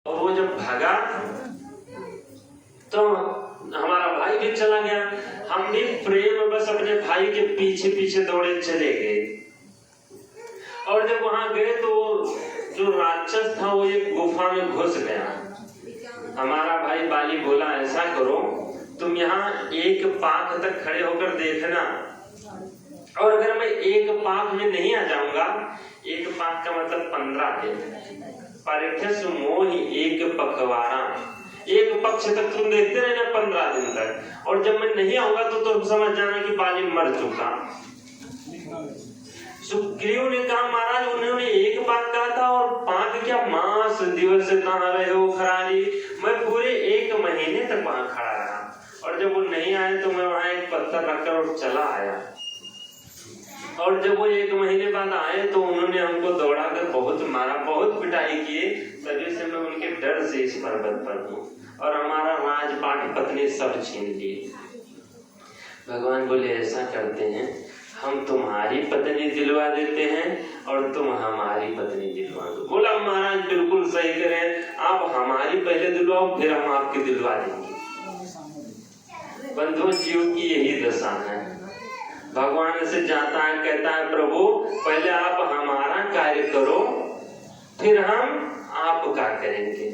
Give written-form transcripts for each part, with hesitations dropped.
और वो जब भागा तो हमारा भाई भी चला गया। हम भी प्रेम में बस अपने भाई के पीछे पीछे दौड़े चले गए। और जब वहां गए तो जो राक्षस था वो एक गुफा में घुस गया। हमारा भाई बाली बोला, ऐसा करो तुम यहाँ एक पाक तक खड़े होकर देखना, और अगर मैं एक पाक में नहीं आ जाऊंगा, एक पाक का मतलब 15 दिन, परिठस मोहि एक पखवाड़ा, एक पक्ष तक तुम देखते रहना 15 दिन तक, और जब मैं नहीं आऊंगा तो तुम समझ जाना कि बाली मर चुका। सुग्रीव ने कहा, महाराज उन्होंने एक पाक कहा था, और पाक क्या मास दिवस कहाँ रहे हो खरारी, मैं पूरे 1 महीने तक वहां खड़ा रहा, और जब वो नहीं आए तो मैं वहां एक पत्थर रखकर और चला आया। और जब वो 1 महीने बाद आए तो उन्होंने हमको दौड़ाकर बहुत मारा, बहुत पिटाई किए, तभी से मैं उनके डर से इस पर्वत पर हूँ, और हमारा राजपाट पत्नी सब छीन लिए। भगवान बोले, ऐसा करते हैं, हम तुम्हारी पत्नी दिलवा देते हैं और तुम हमारी पत्नी दिलवा दो। बोला, महाराज बिल्कुल सही करें, आप हमारी पहले दिलवाओ, फिर हम आपकी दिलवा देंगे। बंधुओं, जीव की यही दशा है। भगवान से जाता है, कहता है, प्रभु पहले आप हमारा कार्य करो, फिर हम आपका करेंगे।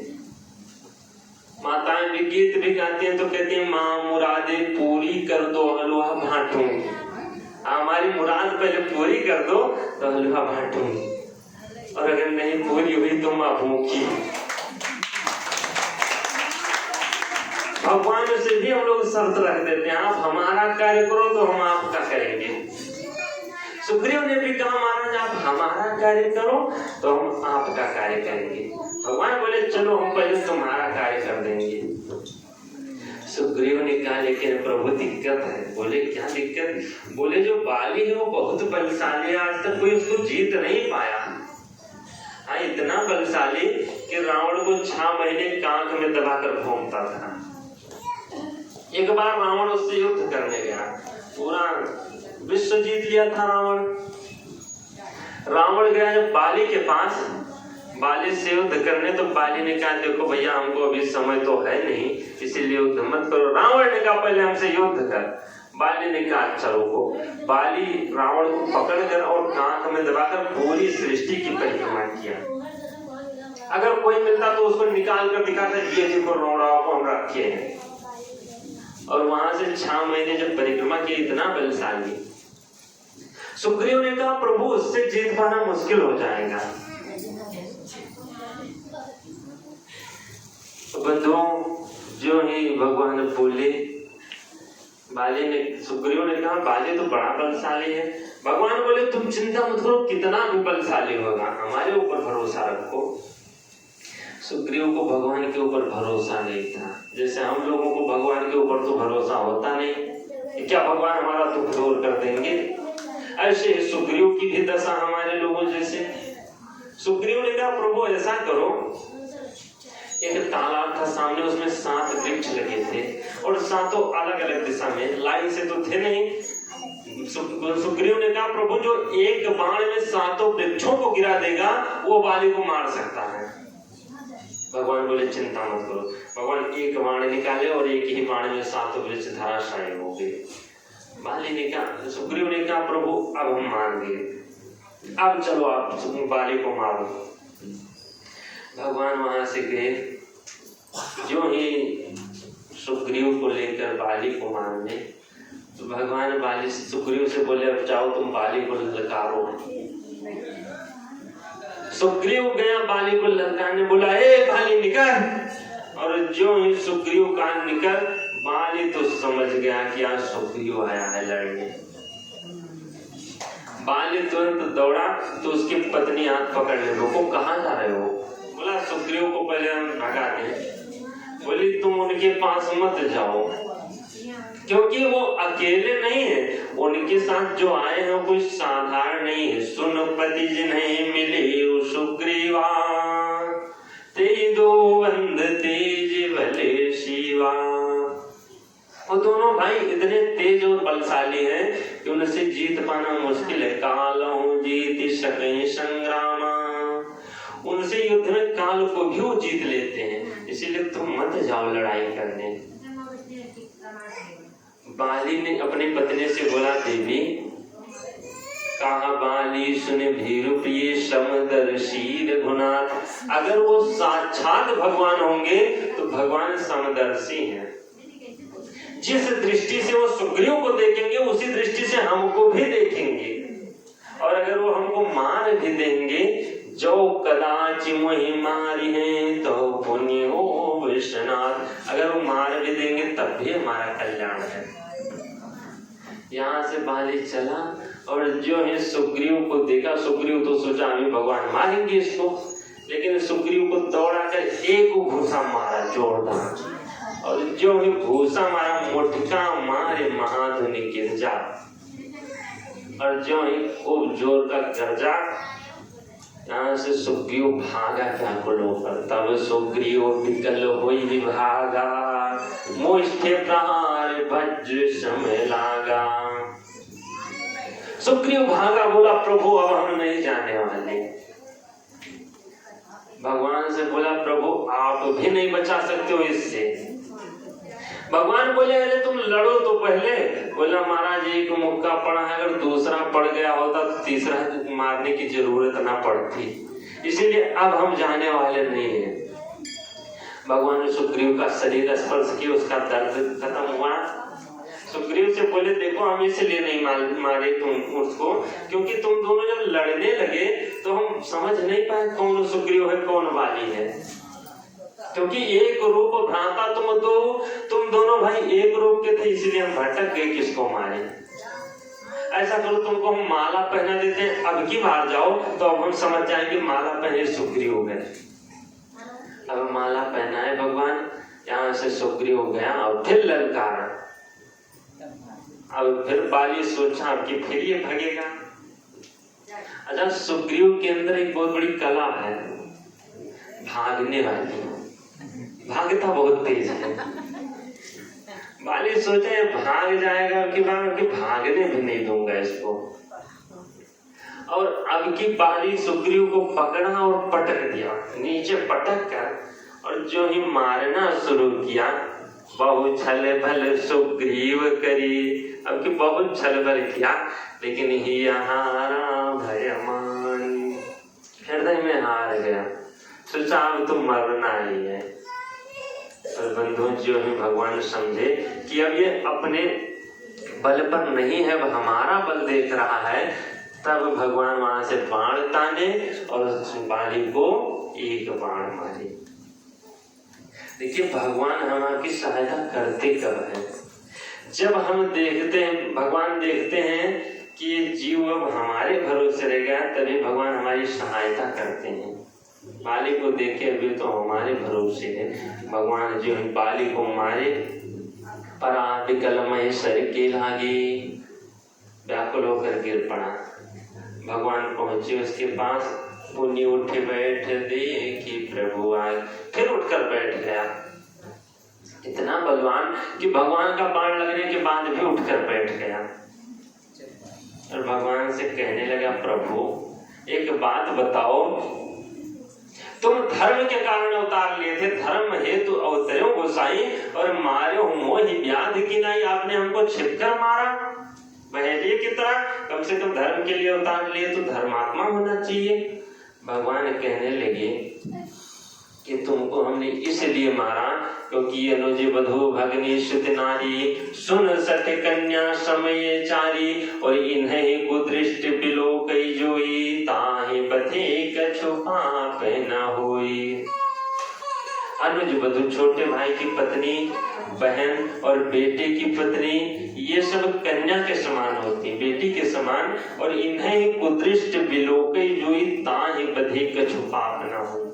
माताएं भी गीत भी गाती हैं तो कहती हैं, माँ मुरादे पूरी कर दो, हलवा बांटूंगी। हमारी मुराद पहले पूरी कर दो तो हलवा बांटूंगी, और अगर नहीं पूरी हुई तो माँ भूखी। भगवान से भी हम लोग शर्त रख देते हैं, आप हमारा कार्य करो तो हम आपका करेंगे। सुग्रीव ने भी कहा, महाराज आप हमारा कार्य करो तो हम आपका कार्य करेंगे। भगवान बोले, चलो हम पहले तुम्हारा कार्य कर देंगे। सुग्रीव ने कहा, लेकिन प्रभु दिक्कत है। बोले, क्या दिक्कत? बोले, जो बाली है वो बहुत बलशाली है, आज तक कोई उसको जीत नहीं पाया। हाँ, इतना बलशाली कि रावण को 6 महीने कांख में दबाकर घूमता था। एक बार रावण उससे युद्ध करने गया, पूरा विश्व जीत लिया था रावण। रावण गया जब बाली के पास, बाली से युद्ध करने, तो बाली ने कहा, देखो भैया हमको अभी समय तो है नहीं, इसीलिए युद्ध मत करो। रावण ने कहा, पहले हमसे युद्ध कर। बाली ने कहा, अच्छा रुको। बाली रावण को पकड़कर और कांख में दबाकर पूरी सृष्टि की परिक्रमा किया। अगर कोई मिलता तो उसको निकाल कर दिखाता, ये देखो रावण को हम रखे हैं। और वहां से 6 महीने जब परिक्रमा की, इतना बलशाली। सुग्रीव ने कहा, प्रभु उससे जीत पाना मुश्किल हो जाएगा। बंधुओं, जो ही भगवान बोले, बाली ने, सुग्रीव ने कहा, बाली तो बड़ा बलशाली है। भगवान बोले, तुम चिंता मत करो, कितना भी बलशाली होगा, हमारे ऊपर भरोसा रखो। सुग्रीव को भगवान के ऊपर भरोसा नहीं था, जैसे हम लोगों को भगवान के ऊपर तो भरोसा होता नहीं, क्या भगवान हमारा दुख दूर कर देंगे। ऐसे सुग्रीव की भी दशा हमारे लोगों जैसे। सुग्रीव ने कहा, प्रभु ऐसा करो, एक तालाब था सामने, उसमें 7 वृक्ष लगे थे, और 7 अलग अलग दिशा में, लाइन से तो थे नहीं। सुग्रीव ने कहा, प्रभु जो एक बाण में 7 वृक्षों को गिरा देगा, वो बाली को मार सकता है। भगवान बोले, चिंता मत करो। भगवान एक बाण निकाले और एक ही बाण में 7 वृक्ष धराशायी हो गए। बाली ने कहा, सुग्रीव ने कहा, प्रभु अब हम मान गए, अब चलो आप बाली को मारो। भगवान वहां से गए, जो ही सुग्रीव को लेकर बाली को मारने, तो भगवान बाली से, सुग्रीव से बोले, अब जाओ तुम बाली को ललकारो। सुग्रीव गया बाली को ललकारने, बोला, ए बाली निकल। और जो ही सुग्रीव का निकल, बाली तो समझ गया कि आज सुग्रीव आया है लड़ने। बाली तुरंत दौड़ा तो उसकी पत्नी हाथ पकड़ ले, रुको, कहाँ जा रहे हो? बोला, सुग्रीव को पहले हम भगा दें। बोली, तुम उनके पास मत जाओ, क्योंकि वो अकेले नहीं है, उनके साथ जो आए हैं कोई साधारण नहीं है। सुन पति जिन्हें मिले सुग्रीवा, ते दो बंद तेज भले शिवा। वो दोनों भाई इतने तेज और बलशाली हैं कि उनसे जीत पाना मुश्किल है। कालहु जीत सकै संग्रामा, उनसे युद्ध में काल को भी वो जीत लेते हैं, इसीलिए तुम मत जाओ लड़ाई करने। बाली ने अपनी पत्नी से बोला, देवी कहा बाली सुने भीरु प्रिय समदर्शी रघुनाथ। अगर वो साक्षात भगवान होंगे तो भगवान समदर्शी हैं। जिस दृष्टि से वो सुग्रीव को देखेंगे उसी दृष्टि से हमको भी देखेंगे, और अगर वो हमको मार भी देंगे, जो कदाच मोहि मारी है तो पुण्य हो विश्वनाथ, अगर वो मार भी देंगे तब भी हमारा कल्याण है। यहाँ से बाली चला और जो है सुग्रीव को देखा। सुग्रीव तो सोचा अभी भगवान मारेंगे इसको, लेकिन सुग्रीव को दौड़ाकर एक घूसा मारा जोरदार, और जो ही घूसा मारा मुटका मारे महाधुनि गिरजा, और जो ही खूब जोर का गरजा। यहाँ से सुग्रीव भागा व्याकुल होकर। तब सुग्रीव विकल होई भागा, मुष्ठे प्रहार वज्र सम लागा। सुग्रीव भागा, बोला प्रभु अब हम नहीं जाने वाले। भगवान से बोला, प्रभु आप भी नहीं बचा सकते हो इससे। भगवान बोले, अरे तुम लड़ो तो पहले। बोला, महाराज एक मुक्का पड़ा है, अगर दूसरा पड़ गया होता तो तीसरा मारने की जरूरत ना पड़ती, इसीलिए अब हम जाने वाले नहीं है। भगवान ने सुग्रीव का शरीर स्पर्श किया, उसका दर्द खत्म हुआ। सुग्रीव से बोले, देखो हम इसलिए नहीं मारे तुम उसको, क्योंकि तुम दोनों जब लड़ने लगे तो हम समझ नहीं पाए कौन सुग्रीव है कौन बाली है, क्योंकि एक रूप भ्राता तुम दोनों भाई एक रूप के थे, इसलिए हम भटक गए किसको मारे। ऐसा करो, तुमको हम माला पहना देते हैं, अब की बार जाओ तो अब हम समझ जाएंगे माला पहने सुग्रीव गए। अब माला पहनाए भगवान, यहाँ से सुग्रीव गया और फिर ललकारा। अब फिर बाली सोचा कि फिर ये भगेगा। अच्छा, सुग्रीव के अंदर एक बहुत बड़ी कला है, भागने वाली, भागता बहुत तेज है। बाली सोचे भाग जाएगा कि भागने भी नहीं दूंगा इसको। और अब की बाली सुग्रीव को पकड़ा और पटक दिया, नीचे पटक कर, और जो ही मारना शुरू किया। बहु छल भल सुग्रीव करी, अब की बहुत छल भल किया, लेकिन ही हारा भयमान, हृदय में हार गया। सोचा अब तो मरना ही है। और बंधुओं, जो ही भगवान समझे कि अब ये अपने बल पर नहीं है, अब हमारा बल देख रहा है, तब भगवान वहां से बाण ताने और बाली को एक बाण मारे। देखिए, भगवान हमारी सहायता करते कब है? जब हम देखते हैं, भगवान देखते हैं कि ये जीव अब हमारे भरोसे रह गया, तभी भगवान हमारी सहायता करते हैं। बाली को देखे अभी तो हमारे भरोसे है, भगवान जो बाली को मारे। परा विकल महेश्वर के लागे, व्याकुल होकर गिर पड़ा। भगवान पहुंचे उसके पास, पुण्य उठे बैठ देखी प्रभु आए, फिर उठकर बैठ गया। इतना बलवान कि भगवान का बाण लगने के बाद भी उठकर बैठ गया और भगवान से कहने लगा, प्रभु एक बात बताओ, तुम धर्म के कारण अवतार लिए थे, धर्म हेतु अवतरो गोसाई, और मारे हो मोहि व्याधि की नहीं, आपने हमको छिपकर मारा बहेलिए की तरह। कम से कम धर्म के लिए अवतार लिए तो धर्मात्मा होना चाहिए। भगवान कहने लगे कि तुमको हमने इसलिए मारा क्योंकि अनुज वधु भगनी सुत नारी, सुन सठ कन्या समय चारी, और इन्हें कुदृष्ट बिलो कई जोई, ताहि पथे कछु पाप न होई। अनुज वधु छोटे भाई की पत्नी, बहन और बेटे की पत्नी, ये सब कन्या के समान होती, बेटी के समान, और इन्हें कुदृष्ट बिलो कई जोई, ताहि पथे कछु पाप न होई।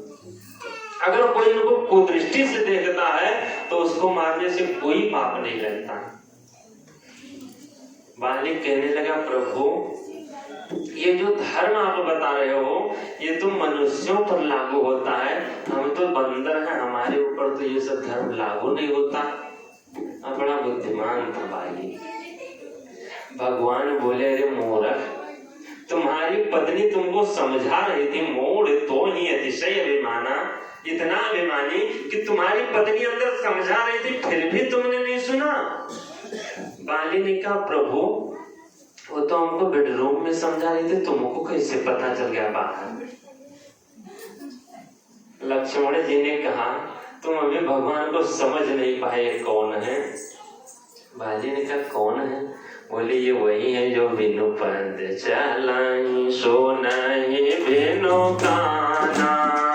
अगर कोई इनको कुदृष्टि से देखता है तो उसको मारने से कोई पाप नहीं लगता। बाली कहने लगा, प्रभु ये जो धर्म आप बता रहे हो ये तो मनुष्यों पर लागू होता है, हम तो बंदर हैं, हमारे ऊपर तो ये सब धर्म लागू नहीं होता। अब बड़ा बुद्धिमान था बाली। भगवान बोले, अरे मूर्ख, तुम्हारी पत्नी तुमको समझा रही थी, मोड़ तो ही अतिशय अभिमाना, इतना अभिमानी कि तुम्हारी पत्नी अंदर समझा रही थी फिर भी तुमने नहीं सुना। बाली ने कहा प्रभु वो तो हमको बेडरूम में समझा रही थी, तुमको कैसे पता चल गया बाहर? लक्ष्मण जी ने कहा तुम अभी भगवान को समझ नहीं पाए कौन है। बाली ने कहा कौन है? बोले ये वही है जो बिनु पद चलाई सो नहीं बिनु काना,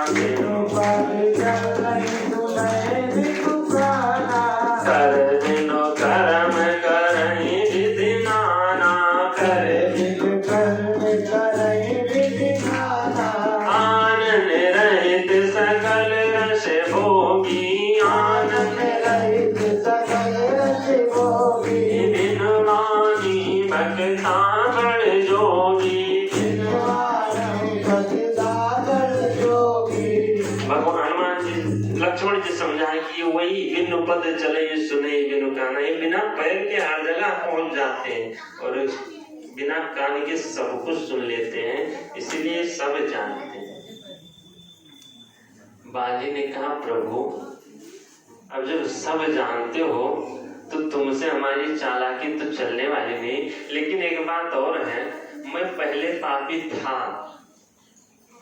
बिनु पद चलाई सो नहीं बिनु काना, कर बिनु कर्म करहि विधि नाना, कर बिनु कर्म करहि विधि नाना, आनंद रहित सकल रस भोगी, आनंद रहित सकल रस भोगी, बिनु मानी भक्ता बड़ जोगी, बिनु मानी भक्ता बड़ जोगी। भगवान हनुमान जी लक्ष्मण जी समझाए कि वही बिनु पद चले सुने बिनु काना, ये बिना पैर के हर जगह पहुंच जाते हैं और बिना कान के सब कुछ सुन लेते हैं, इसीलिए सब जानते हैं। बाली ने कहा प्रभु अब जब सब जानते हो तो तुमसे हमारी चालाकी तो चलने वाली नहीं, लेकिन एक बात और है, मैं पहले पापी था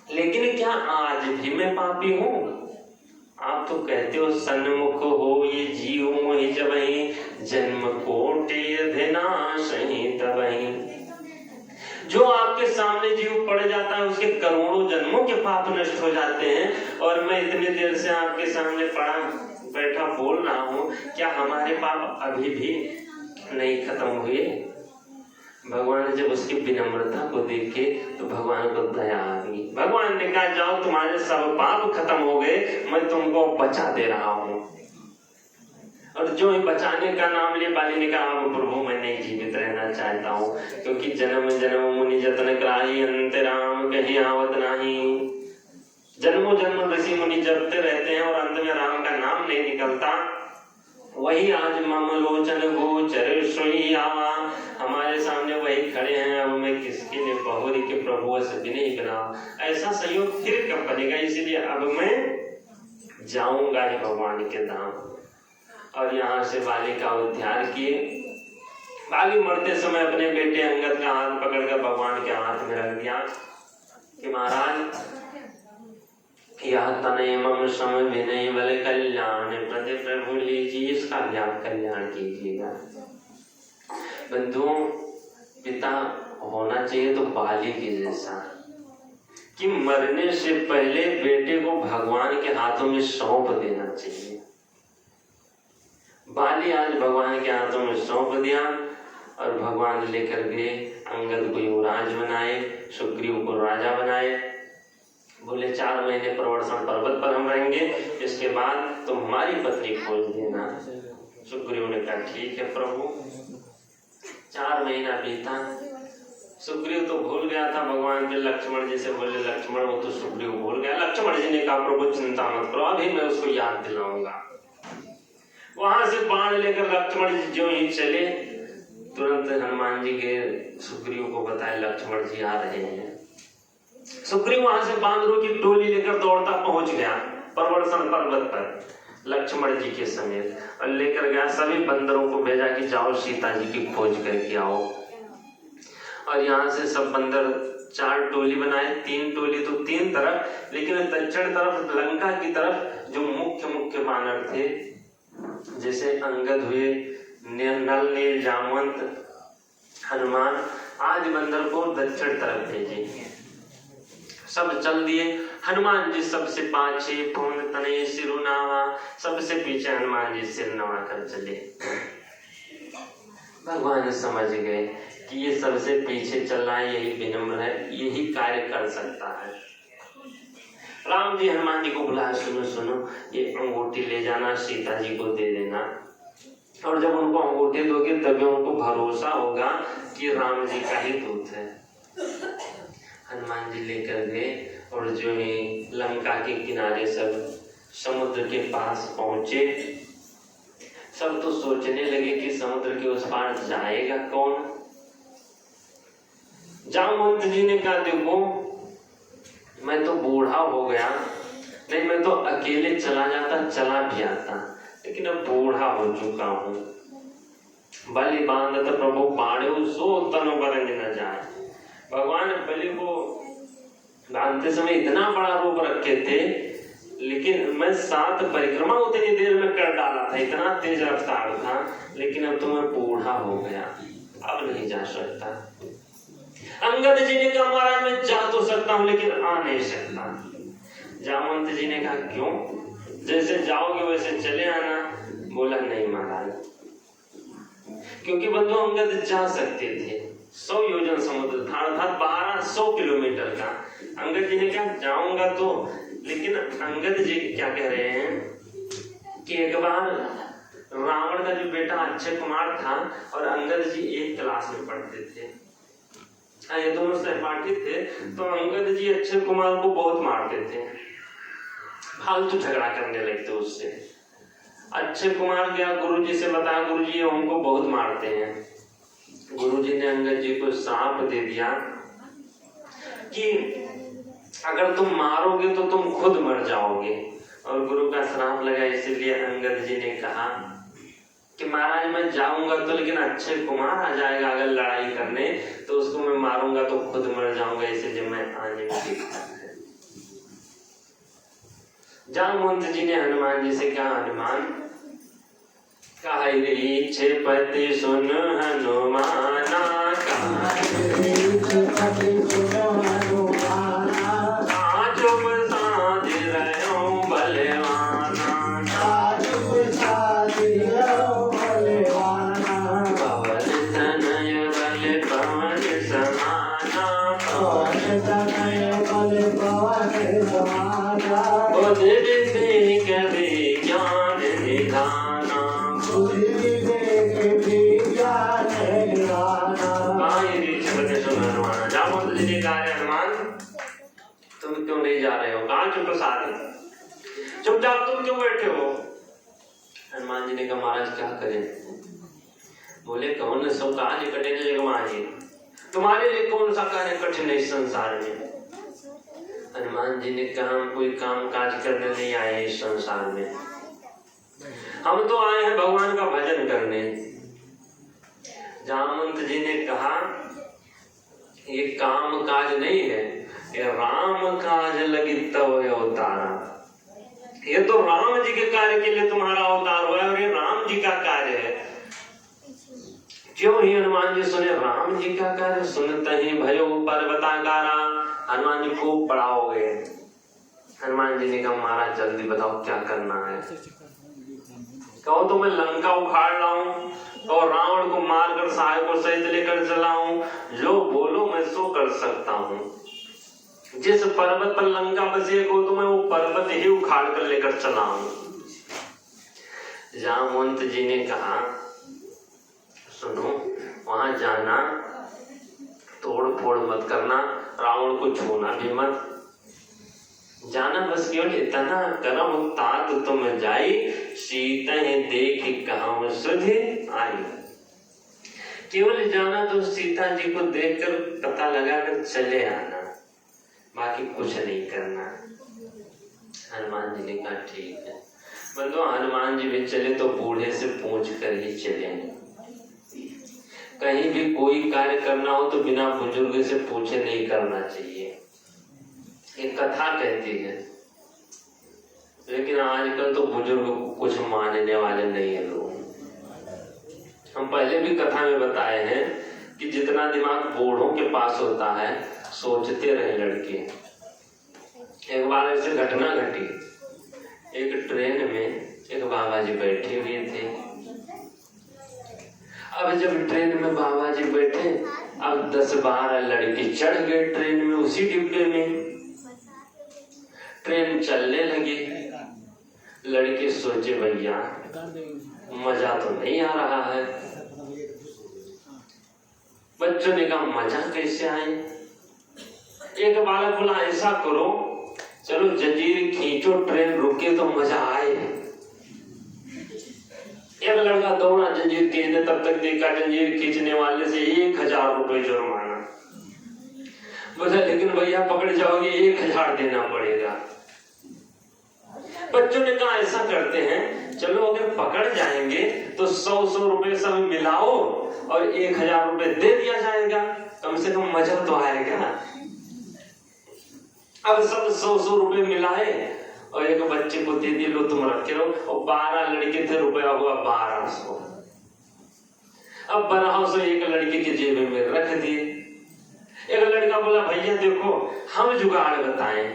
लेकिन क्या आज भी मैं पापी हूँ? आप तो कहते हो सन्मुख हो ये जीव मोहि जबहि, जन्म कोटि विनाशहि तबहि। जो आपके सामने जीव पड़ जाता है उसके करोड़ों जन्मों के पाप नष्ट हो जाते हैं, और मैं इतनी देर से आपके सामने पड़ा बैठा बोल रहा हूँ, क्या हमारे पाप अभी भी नहीं खत्म हुए? भगवान जब उसकी विनम्रता को देखे तो भगवान को दया आ गई। भगवान ने कहा जाओ तुम्हारे सब पाप खत्म हो गए, मैं तुमको बचा दे रहा हूँ। और जो ही बचाने का नाम ले बाली ने कहा प्रभु मैं नहीं जीवित रहना चाहता हूँ, क्योंकि जन्म जन्म मुनि जतन कराही अंत राम कहीं आवत नहीं। जन्मों जन्म ऋषि मुनि जपते रहते हैं और अंत में राम का नाम नहीं निकलता। वही आज मम लोचन गोचर सोई आवा, हमारे सामने वही खड़े हैं, अब मैं किसके लिए बहुरी के प्रभु से भी नहीं बना। ऐसा संयोग फिर कब बनेगा? इसलिए अब मैं जाऊंगा ही भगवान के धाम। और यहाँ से बाली का उद्धार किए। बाली मरते समय अपने बेटे अंगद का हाथ पकड़कर भगवान के हाथ में रख दिया कि महाराज यह तनय मम सम विनय बल कल्याण प्रति प्रभु लीजिए, इसका भी आप कल्याण कीजिएगा। बंधुओं पिता होना चाहिए तो बाली के जैसा, कि मरने से पहले बेटे को भगवान के हाथों में सौंप देना चाहिए। बाली आज भगवान के हाथों में सौंप दिया और भगवान लेकर गए, अंगद को युवराज बनाए, सुग्रीव को राजा बनाए। बोले 4 महीने प्रवर्षण पर्वत पर हम रहेंगे, इसके बाद तुम हमारी पत्नी खोज देना। सुग्रीव ने कहा ठीक है प्रभु। 4 महीना बीता, सुग्रीव तो भूल गया था भगवान के। लक्ष्मण जी से बोले लक्ष्मण वो तो सुग्रीव भूल गया। लक्ष्मण जी ने कहा प्रभु चिंता मत करो, अभी मैं उसको याद दिलाऊंगा। वहां से बाण लेकर लक्ष्मण जी जो ही चले, तुरंत हनुमान जी गए सुग्रीव को बताए लक्ष्मण जी आ रहे हैं। सुग्रीव वहां से बांदरों की टोली लेकर दौड़ता पहुंच गया प्रवर्षण पर्वत पर लक्ष्मण जी के समेत, और लेकर गया सभी बंदरों को भेजा कि जाओ सीता जी की खोज करके आओ। और यहाँ से सब बंदर 4 टोली बनाए, 3 टोली तो 3 तरफ, लेकिन दक्षिण तरफ लंका की तरफ जो मुख्य बानर थे, जैसे अंगद हुए, नल नील जामवंत, हनुमान, आज बंदर को दक्षिण तरफ भेजे। सब चल दिए। हनुमान जी सबसे पाछे पूर्ण तने सिरुनावा, सबसे पीछे हनुमान जी सिर नवा कर चले। भगवान समझ गए कि ये सबसे पीछे चल रहा है, यही विनम्र है, यही कार्य कर सकता है। राम जी हनुमान जी को बुलाया, सुनो सुनो ये अंगूठी ले जाना, सीता जी को दे देना, और जब उनको अंगूठी दोगे तभी उनको भरोसा होगा कि राम जी का ही दूत है। हनुमान जी लेकर गए और जो है लंका के किनारे सब समुद्र के पास पहुंचे। सब तो सोचने लगे कि समुद्र के उस पार जाएगा कौन। जामवंत जी ने कहा देखो मैं तो बूढ़ा हो गया, नहीं मैं तो अकेले चला जाता, चला भी आता, लेकिन अब बूढ़ा हो चुका हूँ। बलि बांधत प्रभु बाढ़ सो तन बरंज न जाए। भगवान बलि को बांधते समय इतना बड़ा रूप रखे थे, लेकिन मैं 7 परिक्रमा उतनी देर में कर डाला था, इतना तेज रफ्तार था, लेकिन अब तो मैं बूढ़ा हो गया, अब नहीं जा सकता। अंगद जी ने कहा महाराज मैं जा तो सकता हूँ लेकिन आ नहीं सकता। जामवंत जी ने कहा क्यों? जैसे जाओगे वैसे चले आना। बोला नहीं महाराज, क्योंकि बंधु अंगद जा सकते थे, 100 योजन समुद्र था, अर्थात 1200 किलोमीटर का। अंगद जी ने कहा जाऊंगा तो, लेकिन अंगद जी क्या कह रहे हैं कि एक बार रावण का जो बेटा अक्षय कुमार था और अंगद जी एक क्लास में पढ़ते थे, ये दोनों सहपाठी थे, तो अंगद जी अक्षय कुमार को बहुत मारते थे, फालतू झगड़ा करने लगते उससे। अक्षय कुमार गया गुरुजी से बताया, गुरुजी हमको बहुत मारते हैं। गुरुजी ने अंगद जी को श्राप दे दिया कि अगर तुम मारोगे तो तुम खुद मर जाओगे, और गुरु का श्राप लगा, इसलिए अंगद जी ने कहा कि महाराज मैं जाऊंगा तो, लेकिन अक्षय कुमार आ जाएगा अगर लड़ाई करने, तो उसको मैं मारूंगा तो खुद मर जाऊंगा, इसलिए मैं आने में देखता है। जामवंत जी ने हनुमान जी से कहा हनुमान कही छेपति सुन हनुमाना, तुम क्यों नहीं जा रहे हो? कहाँ चुप प्रसाद चुपचाप तुम क्यों बैठे हो? हनुमान जी ने कहा महाराज क्या करें? बोले कौन सब कार्य कठिन है महाराज, तुम्हारे लिए कौन सा कार्य कठिन है इस संसार में? हनुमान जी ने कहा हम कोई काम काज करने नहीं आए इस संसार में, हम तो आए हैं भगवान का भजन करने। जामवंत जी ने कहा ये काम काज नहीं है, ये राम काज लगी तब अवतारा, ये तो राम जी के कार्य के लिए तुम्हारा अवतार हुआ है और ये राम जी का कार्य है। क्यों ही हनुमान जी सुने राम जी का कार्य सुनते ही भयो पर्वताकारा, हनुमान जी खूब बड़ा हो गए। हनुमान जी ने कहा महाराज जल्दी बताओ क्या करना है? कहो तो मैं लंका उखाड़ लाऊं और रावण को मारकर सहायकों सहित लेकर चलाऊं, जो बोलो मैं सो कर सकता हूं। जिस पर्वत पर लंका बसी हो तो मैं वो पर्वत ही उखाड़ कर लेकर चलाऊं। जामवंत जी ने कहा सुनो वहां जाना, तोड़ फोड़ मत करना, रावण को छूना भी मत, जाना बस केवल इतना करम तात तुम जाई, सीता देख कहां सुधि आई। केवल जाना तो सीता जी को देखकर पता लगा कर चले आना, बाकी कुछ नहीं करना। हनुमान जी ने कहा ठीक है। बंधु हनुमान जी भी चले तो बूढ़े से पूछ कर ही चले। कहीं भी कोई कार्य करना हो तो बिना बुजुर्ग से पूछे नहीं करना चाहिए, एक कथा कहती है। लेकिन आजकल तो बुजुर्ग को कुछ मानने वाले नहीं है लोग। हम पहले भी कथा में बताए हैं कि जितना दिमाग बूढ़ों के पास होता है सोचते रहे लड़के। एक बार ऐसे घटना घटी, एक ट्रेन में एक बाबा जी बैठे हुए थे। अब जब ट्रेन में बाबा जी बैठे, अब 10-12 लड़के चढ़ गए ट्रेन में, उसी डिब्बे में। ट्रेन चलने लगी, लड़के सोचे भैया मजा तो नहीं आ रहा है। बच्चों ने कहा मजा कैसे आए? एक बालक बोला ऐसा करो चलो जंजीर खींचो, ट्रेन रुके तो मजा आए। एक लड़का दौड़ा जंजीर खींचने, तब तक देखा जंजीर खींचने वाले से 1000 रुपए जुर्माना। बोला लेकिन भैया पकड़ जाओगे 1000 देना पड़ेगा। बच्चों ने कहा ऐसा करते हैं, चलो अगर पकड़ जाएंगे तो 100 रुपए सब मिलाओ और 1000 रुपए दे दिया जाएगा, कम से कम मजा तो आएगा। अब सब 100 रुपए मिलाए और एक बच्चे को दे दिए, लो तुम रखे रहो। और 12 लड़के थे, रुपया हुआ 1200। अब 1200 एक लड़के के जेब में रख दिए। एक लड़का बोला भैया देखो हम जुगाड़ बताएं,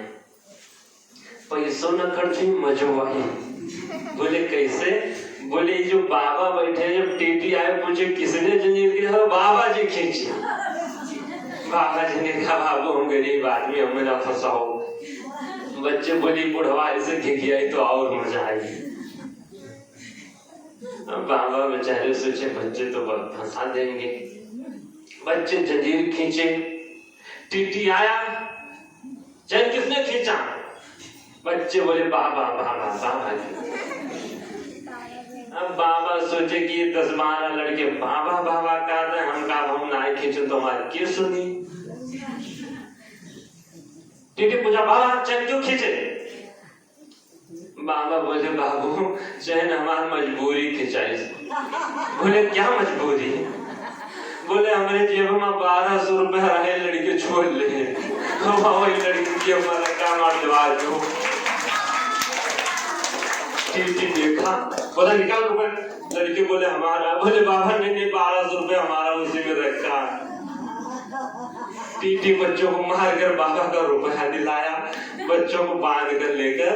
पैसों न खर्ची मजो आई। बोले कैसे? बोले जो बाबा बैठे, जब टीटी आए पूछे किसने जंजीर की, बाबा जी खींची। बाबा जी ने कहा बाबू हम गरीब आदमी, हमें ना फंसाओ। बच्चे बोली बुढ़वा ऐसे खिखियाई तो और मजा आई। अब बाबा बेचारे सोचे बच्चे तो फंसा देंगे। बच्चे जंजीर खींचे, टीटी आया, चैन किसने खींचा? बच्चे बोले बाबा बाबा बाबा। अब बाबा सोचे कि ये 10-12 लड़के बाबा बाबा कहते हैं, हम कहा हम ना खींचे तो हमारी क्यों सुनी। टीटी पूछा बाबा चैन क्यों खींचे? बाबा बोले बाबू चैन हमारी मजबूरी खिंचाई। बोले क्या मजबूरी? बोले हमारे जेब में 1200 रुपए रहे, लड़के छोड़ ले, वही लड़की की हमारा काम दवा दो। टीटी देखा, बोला निकाल रुपए। लड़के बोले हमारा। बोले बाबा नहीं 1200 रुपए हमारा उसी में रखा। टीटी बच्चों को मार कर बाबा का रुपया दिलाया, बच्चों को बांध कर लेकर।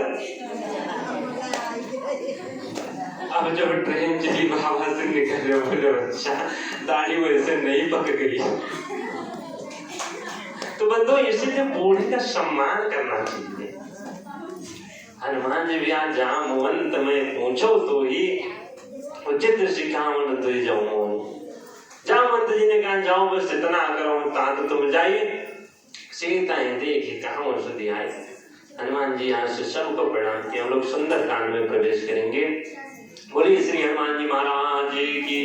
अब जब ट्रेन चली बाबा से निकल रहे, बोले बच्चा दाढ़ी वैसे नहीं पक गई। तो बंदो इसीलिए बूढ़े का सम्मान करना चाहिए। हनुमान जी भी आज जामवंत में पूछो तो ही उचित सिखावन तो ही जाऊं। जामवंत जी ने कहा जाओ बस इतना करो ताकत तुम जाइए। सीताएं देखी कहाँ सुधी आए। हनुमान जी यहाँ से सबको प्रणाम किया। हम लोग सुंदर कांड में प्रवेश करेंगे। बोलिए श्री हनुमान जी महाराज की